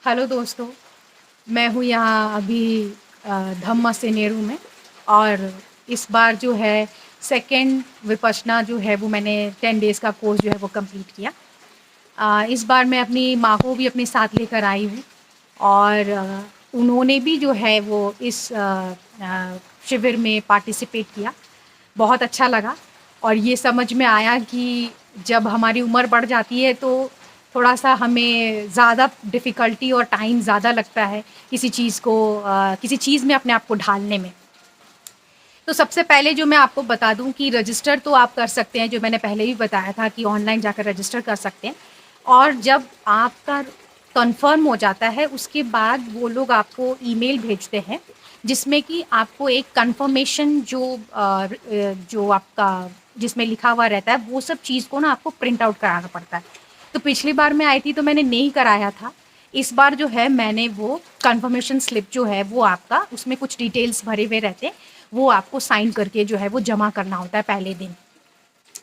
Hello दोस्तों, मैं हूँ यहाँ अभी धम्मा सिनेरू में। और इस बार जो है सेकंड विपश्यना जो है वो मैंने 10 डेज़ का कोर्स जो है वो कंप्लीट किया। इस बार मैं अपनी माँ को भी अपने साथ लेकर आई हूँ और उन्होंने भी जो है वो इस शिविर में पार्टिसिपेट किया। बहुत अच्छा लगा और ये समझ में आया कि जब हमारी उम्र बढ़ जाती है तो थोड़ा-सा हमें ज़्यादा डिफ़िकल्टी और टाइम ज़्यादा लगता है किसी चीज़ को किसी चीज़ में अपने आप को ढालने में। तो सबसे पहले जो मैं आपको बता दूँ कि रजिस्टर तो आप कर सकते हैं, जो मैंने पहले भी बताया था कि ऑनलाइन जाकर रजिस्टर कर सकते हैं। और जब आपका कन्फ़र्म हो जाता है, उसके बाद वो लोग आपको ईमेल भेजते हैं, जिसमें कि आपको एक कन्फ़र्मेशन जो आपका जिसमें लिखा हुआ रहता है, वो सब चीज़ को ना आपको प्रिंट आउट कराना पड़ता है। तो पिछली बार मैं आई थी तो मैंने नहीं कराया था। इस बार जो है मैंने वो कन्फर्मेशन स्लिप जो है वो आपका उसमें कुछ डिटेल्स भरे हुए रहते हैं, वो आपको साइन करके जो है वो जमा करना होता है पहले दिन।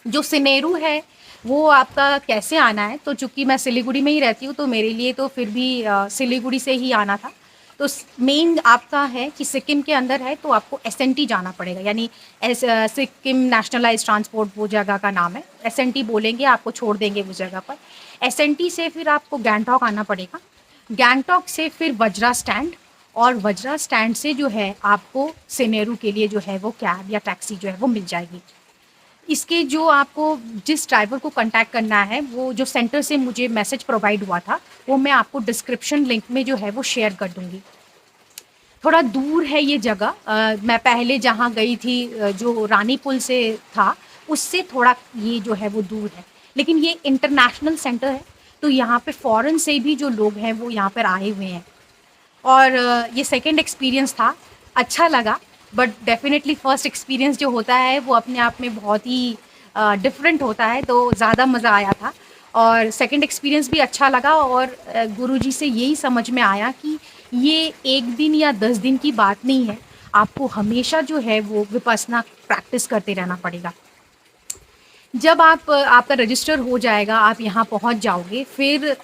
जो सिनेरू है वो आपका कैसे आना है, तो चूँकि मैं सिलीगुड़ी में ही रहती हूँ तो मेरे लिए तो फिर भी सिलीगुड़ी से ही आना था। तो मेन आपका है कि सिक्किम के अंदर है तो आपको एसएनटी जाना पड़ेगा, यानी सिक्किम नेशनलाइज्ड ट्रांसपोर्ट वो जगह का नाम है। एसएनटी बोलेंगे, आपको छोड़ देंगे उस जगह पर। एसएनटी से फिर आपको गैंगटॉक आना पड़ेगा। गैंगटॉक से फिर वज्रा स्टैंड, और वज्रा स्टैंड से जो है आपको सिनेरू के लिए जो है वो कैब या टैक्सी जो है वो मिल जाएगी। इसके जो आपको जिस ड्राइवर को कांटेक्ट करना है, वो जो सेंटर से मुझे मैसेज प्रोवाइड हुआ था, वो मैं आपको डिस्क्रिप्शन लिंक में जो है वो शेयर कर दूँगी। थोड़ा दूर है ये जगह, मैं पहले जहाँ गई थी जो रानी पुल से था, उससे थोड़ा ये जो है वो दूर है। लेकिन ये इंटरनेशनल सेंटर है, तो यहाँ पे फ़ॉरेन से भी जो लोग हैं वो यहाँ पर आए हुए हैं। और ये सेकंड एक्सपीरियंस था, अच्छा लगा। बट डेफ़िनेटली फर्स्ट एक्सपीरियंस जो होता है वो अपने आप में बहुत ही डिफरेंट होता है, तो ज़्यादा मज़ा आया था। और सेकंड एक्सपीरियंस भी अच्छा लगा और गुरुजी से यही समझ में आया कि ये 1 दिन या 10 दिन की बात नहीं है, आपको हमेशा जो है वो विपस्सना प्रैक्टिस करते रहना पड़ेगा। जब आपका रजिस्टर हो जाएगा, आप यहाँ पहुँच जाओगे, फिर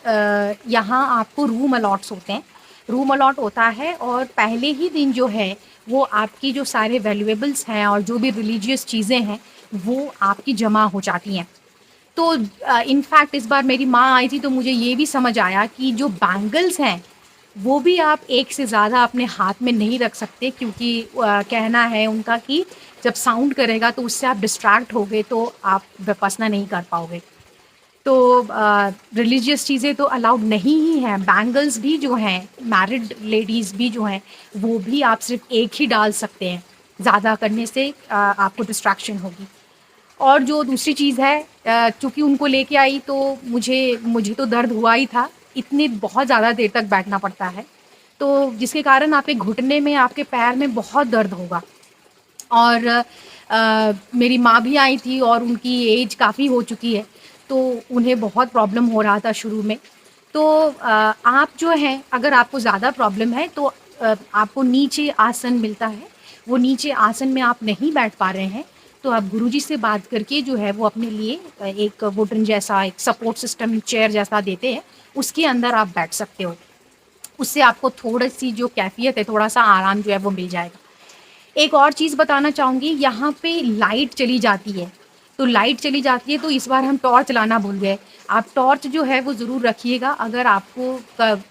यहाँ आपको रूम अलॉट्स होते हैं। रूम अलॉट होता है और पहले ही दिन जो है, वो आपकी जो सारे वैल्यूएबल्स हैं और जो भी रिलीजियस चीज़ें हैं, वो आपकी जमा हो जाती हैं। तो इनफैक्ट इस बार मेरी माँ आई थी तो मुझे ये भी समझ आया कि जो बैंगल्स हैं, वो भी आप एक से ज़्यादा अपने हाथ में नहीं रख सकते, क्योंकि कहना है उनका कि जब साउंड करेगा तो उससे आप डिस्ट्रैक्ट होगे तो आप विपस्सना नहीं कर पाओगे। तो रिलीजियस चीज़ें तो अलाउड नहीं ही हैं। बैंगल्स भी जो हैं, मैरिड लेडीज़ भी जो हैं, वो भी आप सिर्फ़ एक ही डाल सकते हैं। ज़्यादा करने से आपको डिस्ट्रैक्शन होगी। और जो दूसरी चीज़ है, चूँकि उनको लेके आई तो मुझे तो दर्द हुआ ही था। इतनी बहुत ज़्यादा देर तक बैठना पड़ता है, तो जिसके कारण आपके घुटने में, आपके पैर में बहुत दर्द होगा। और मेरी माँ भी आई थी और उनकी एज काफ़ी हो चुकी है, तो उन्हें बहुत प्रॉब्लम हो रहा था शुरू में। तो आप जो हैं, अगर आपको ज़्यादा प्रॉब्लम है तो आपको नीचे आसन मिलता है। वो नीचे आसन में आप नहीं बैठ पा रहे हैं, तो आप गुरुजी से बात करके जो है वो अपने लिए एक वुडन जैसा एक सपोर्ट सिस्टम चेयर जैसा देते हैं, उसके अंदर आप बैठ सकते हो। उससे आपको थोड़ी-सी जो कैफ़ियत है, थोड़ा-सा आराम जो है वो मिल जाएगा। एक और चीज़ बताना चाहूँगी, यहाँ पे लाइट चली जाती है, तो लाइट चली जाती है तो इस बार हम टॉर्च लाना भूल गए। आप टॉर्च जो है वो ज़रूर रखिएगा, अगर आपको क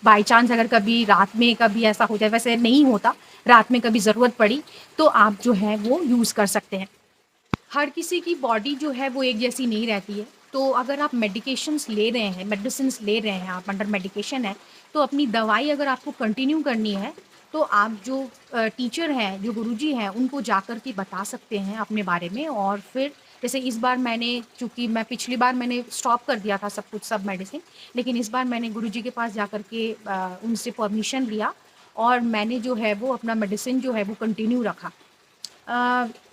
बाय चांस अगर कभी रात में कभी ऐसा हो जाए, वैसे नहीं होता, रात में कभी ज़रूरत पड़ी, तो आप जो है वो यूज़ कर सकते हैं। हर किसी की बॉडी जो है वो एक जैसी नहीं रहती है। तो अगर आप मेडिकेशंस ले रहे हैं, मेडिसिन्स ले रहे हैं, आप अंडर मेडिकेशन है, तो अपनी दवाई अगर आपको कंटिन्यू करनी है, तो आप जो टीचर हैं, जो गुरुजी हैं, उनको जाकर के बता सकते हैं अपने बारे में। और फिर जैसे इस बार मैंने, चूँकि मैं पिछली बार मैंने स्टॉप कर दिया था सब कुछ, सब मेडिसिन, लेकिन इस बार मैंने गुरुजी के पास जाकर के उनसे परमिशन लिया और मैंने जो है वो अपना मेडिसिन जो है वो कंटिन्यू रखा।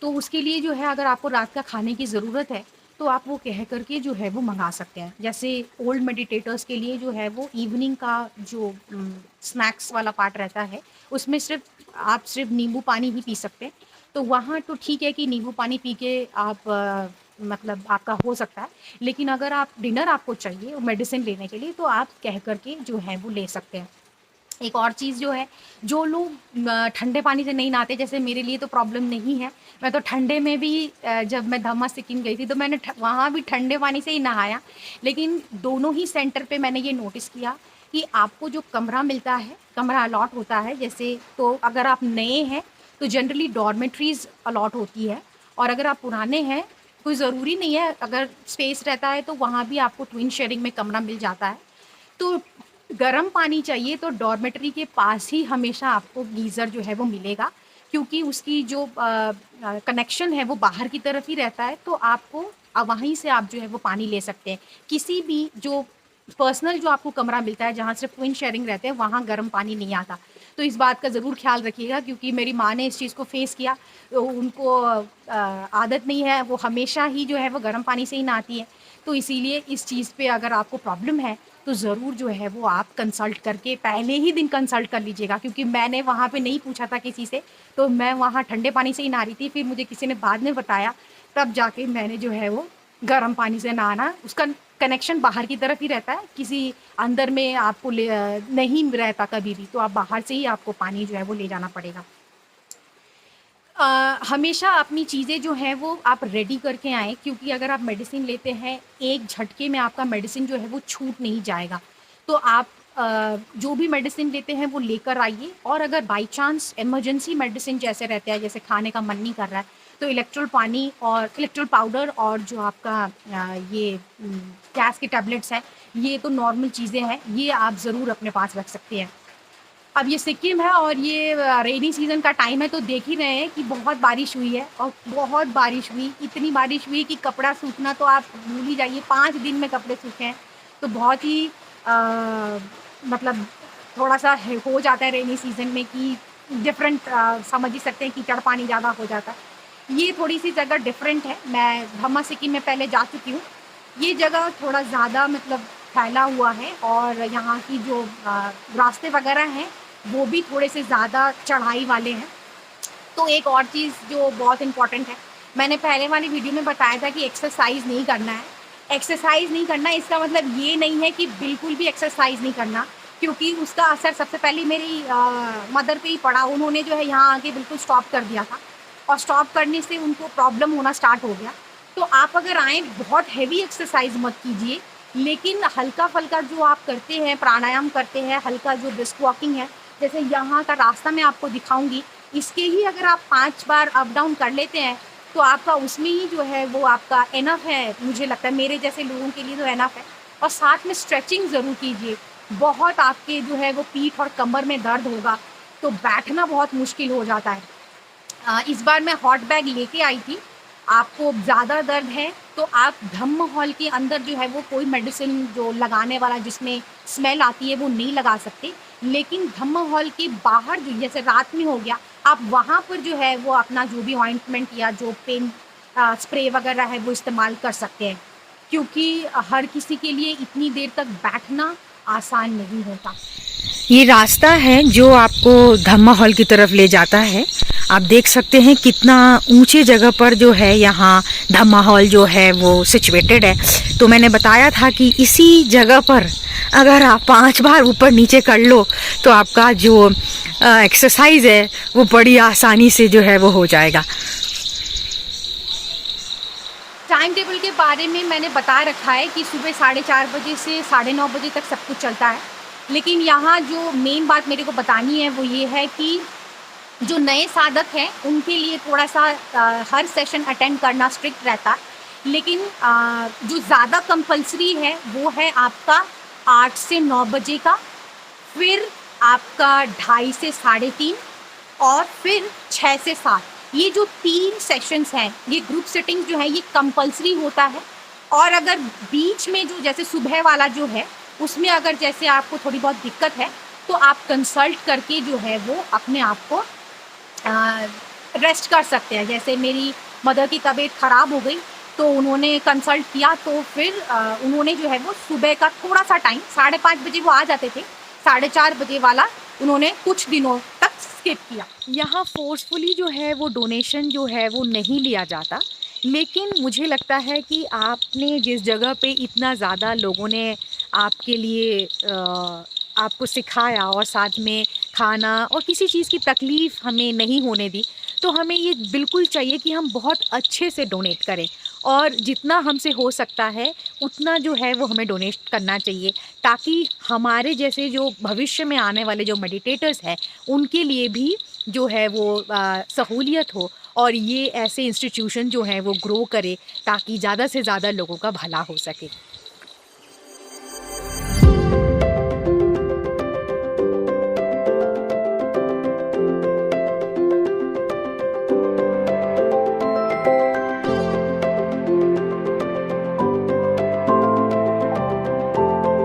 तो उसके लिए जो है, अगर आपको रात का खाने की ज़रूरत है, तो आप वो कह कर के जो है वो मँगा सकते हैं। जैसे ओल्ड मेडिटेटर्स के लिए जो है वो इवनिंग का जो स्नैक्स वाला पार्ट रहता है, उसमें सिर्फ़ नींबू पानी ही पी सकते हैं। तो वहाँ तो ठीक है कि नींबू पानी पी के आप मतलब आपका हो सकता है। लेकिन अगर आप डिनर आपको चाहिए मेडिसिन लेने के लिए, तो आप कह कर के जो है वो ले सकते हैं। एक और चीज़ जो है, जो लोग ठंडे पानी से नहीं नहाते, जैसे मेरे लिए तो प्रॉब्लम नहीं है। मैं तो ठंडे में भी जब मैं धम्मा सिक्किम गई थी, तो मैंने वहाँ भी ठंडे पानी से ही नहाया। लेकिन दोनों ही सेंटर पे मैंने ये नोटिस किया कि आपको जो कमरा मिलता है, कमरा अलॉट होता है, जैसे तो अगर आप नए हैं, तो जनरली डॉर्मेट्रीज़ अलॉट होती है। और अगर आप पुराने हैं, कोई ज़रूरी नहीं है, अगर स्पेस रहता है, तो वहाँ भी आपको ट्विन शेयरिंग में कमरा मिल जाता है। तो गर्म पानी चाहिए तो डॉर्मेटरी के पास ही हमेशा आपको गीज़र जो है वो मिलेगा, क्योंकि उसकी जो कनेक्शन है वो बाहर की तरफ ही रहता है। तो आपको वहीं से आप जो है वो पानी ले सकते हैं। किसी भी जो पर्सनल जो आपको कमरा मिलता है, जहाँ सिर्फ ट्विन शेयरिंग रहते हैं, वहाँ गर्म पानी नहीं आता। तो इस बात का ज़रूर ख्याल रखिएगा, क्योंकि मेरी माँ ने इस चीज़ को फेस किया। तो उनको आदत नहीं है, वो हमेशा ही जो है वो गर्म पानी से ही नहाती है। तो इसीलिए इस चीज़ पे अगर आपको प्रॉब्लम है, तो ज़रूर जो है वो आप कंसल्ट करके पहले ही दिन कंसल्ट कर लीजिएगा। क्योंकि मैंने वहाँ पे नहीं पूछा था किसी से, तो मैं वहाँ ठंडे पानी से ही नहा रही थी। फिर मुझे किसी ने बाद में बताया, तब जाके मैंने जो है वो गर्म पानी से नहाना, उसका कनेक्शन बाहर की तरफ ही रहता है, किसी अंदर में आपको नहीं रहता कभी भी, तो आप बाहर से ही आपको पानी जो है वो ले जाना पड़ेगा। हमेशा अपनी चीज़ें जो हैं वो आप रेडी करके आएँ, क्योंकि अगर आप मेडिसिन लेते हैं, एक झटके में आपका मेडिसिन जो है वो छूट नहीं जाएगा। तो आप जो भी मेडिसिन लेते हैं वो लेकर आइए। और अगर बाई चांस इमरजेंसी मेडिसिन जैसे रहते हैं, जैसे खाने का मन नहीं कर रहा है, तो इलेक्ट्रोल पानी और इलेक्ट्रोल पाउडर और जो आपका ये गैस के टैबलेट्स हैं, ये तो नॉर्मल चीज़ें हैं, ये आप ज़रूर अपने पास रख सकते हैं। अब ये सिक्किम है और ये रेनी सीज़न का टाइम है, तो देख ही रहे हैं कि बहुत बारिश हुई है और बहुत बारिश हुई, इतनी बारिश हुई कि कपड़ा सूखना तो आप भूल ही जाइए, 5 दिन में कपड़े सूखे हैं। तो बहुत ही मतलब थोड़ा-सा है, हो जाता है रेनी सीज़न में कि डिफ़रेंट, समझ ही सकते हैं, कीचड़ पानी ज़्यादा हो जाता है। ये थोड़ी-सी जगह डिफ़रेंट है, मैं धम्मा सिक्किम में पहले जा चुकी हूँ। ये जगह थोड़ा ज़्यादा मतलब फैला हुआ है और यहाँ की जो रास्ते वग़ैरह हैं, वो भी थोड़े से ज़्यादा चढ़ाई वाले हैं। तो एक और चीज़ जो बहुत इम्पोर्टेंट है, मैंने पहले वाली वीडियो में बताया था कि एक्सरसाइज़ नहीं करना है। एक्सरसाइज़ नहीं करना इसका मतलब ये नहीं है कि बिल्कुल भी एक्सरसाइज़ नहीं करना, क्योंकि उसका असर सबसे पहले मेरी मदर पे ही पड़ा। उन्होंने जो है यहाँ आके बिल्कुल स्टॉप कर दिया था और स्टॉप करने से उनको प्रॉब्लम होना स्टार्ट हो गया। तो आप अगर आएँ, बहुत हेवी एक्सरसाइज़ मत कीजिए, लेकिन हल्का-फुल्का जो आप करते हैं, प्राणायाम करते हैं, हल्का जो ब्रिस्क वॉकिंग है, जैसे यहाँ का रास्ता मैं आपको दिखाऊँगी, इसके ही अगर आप 5 बार अप डाउन कर लेते हैं, तो आपका उसमें ही जो है वो आपका इनफ है, मुझे लगता है मेरे जैसे लोगों के लिए तो इनफ है। और साथ में स्ट्रेचिंग ज़रूर कीजिए। बहुत आपके जो है वो पीठ और कमर में दर्द होगा, तो बैठना बहुत मुश्किल हो जाता है। इस बार मैं हॉट बैग लेके आई थी। आपको ज़्यादा दर्द है, तो आप धम्म हॉल के अंदर जो है वो कोई मेडिसिन जो लगाने वाला जिसमें स्मेल आती है वो नहीं लगा सकते। लेकिन धम्म हॉल के बाहर जो, जैसे रात में हो गया, आप वहाँ पर जो है वो अपना जो भी ऑइंटमेंट या जो पेन स्प्रे वगैरह है वो इस्तेमाल कर सकते हैं, क्योंकि हर किसी के लिए इतनी देर तक बैठना आसान नहीं होता। ये रास्ता है जो आपको धम्मा हॉल की तरफ ले जाता है। आप देख सकते हैं कितना ऊंचे जगह पर जो है यहाँ धम्मा हॉल जो है वो सिचुएटेड है। तो मैंने बताया था कि इसी जगह पर अगर आप 5 बार ऊपर नीचे कर लो, तो आपका जो एक्सरसाइज है वो बड़ी आसानी से जो है वो हो जाएगा। टाइम टेबल के बारे में मैंने बता रखा है कि सुबह 4:30 बजे से 9:30 बजे तक सब कुछ चलता है। लेकिन यहाँ जो मेन बात मेरे को बतानी है वो ये है कि जो नए साधक हैं उनके लिए थोड़ा-सा हर सेशन अटेंड करना स्ट्रिक्ट रहता है। लेकिन जो ज़्यादा कंपल्सरी है वो है आपका 8 से 9 बजे का, फिर आपका 2:30 से 3:30 और फिर 6 से 7। ये जो 3 सेशंस हैं, ये ग्रुप सिटिंग जो है ये कंपल्सरी होता है। और अगर बीच में जो जैसे सुबह वाला जो है उसमें अगर जैसे आपको थोड़ी बहुत दिक्कत है तो आप कंसल्ट करके जो है वो अपने आप को रेस्ट कर सकते हैं। जैसे मेरी मदर की तबीयत ख़राब हो गई तो उन्होंने कंसल्ट किया, तो फिर उन्होंने जो है वो सुबह का थोड़ा सा टाइम 5:30 बजे वो आ जाते थे, 4:30 बजे वाला उन्होंने कुछ दिनों तक स्किप किया। यहाँ फोर्सफुली जो है वो डोनेशन जो है वो नहीं लिया जाता, लेकिन मुझे लगता है कि आपने जिस जगह पे इतना ज़्यादा लोगों ने आपके लिए आपको सिखाया और साथ में खाना और किसी चीज़ की तकलीफ़ हमें नहीं होने दी, तो हमें ये बिल्कुल चाहिए कि हम बहुत अच्छे से डोनेट करें और जितना हमसे हो सकता है उतना जो है वो हमें डोनेट करना चाहिए, ताकि हमारे जैसे जो भविष्य में आने वाले जो मेडिटेटर्स हैं उनके लिए भी जो है वो सहूलियत हो और ये ऐसे इंस्टीट्यूशन जो हैं वो ग्रो करे ताकि ज़्यादा से ज़्यादा लोगों का भला हो सके।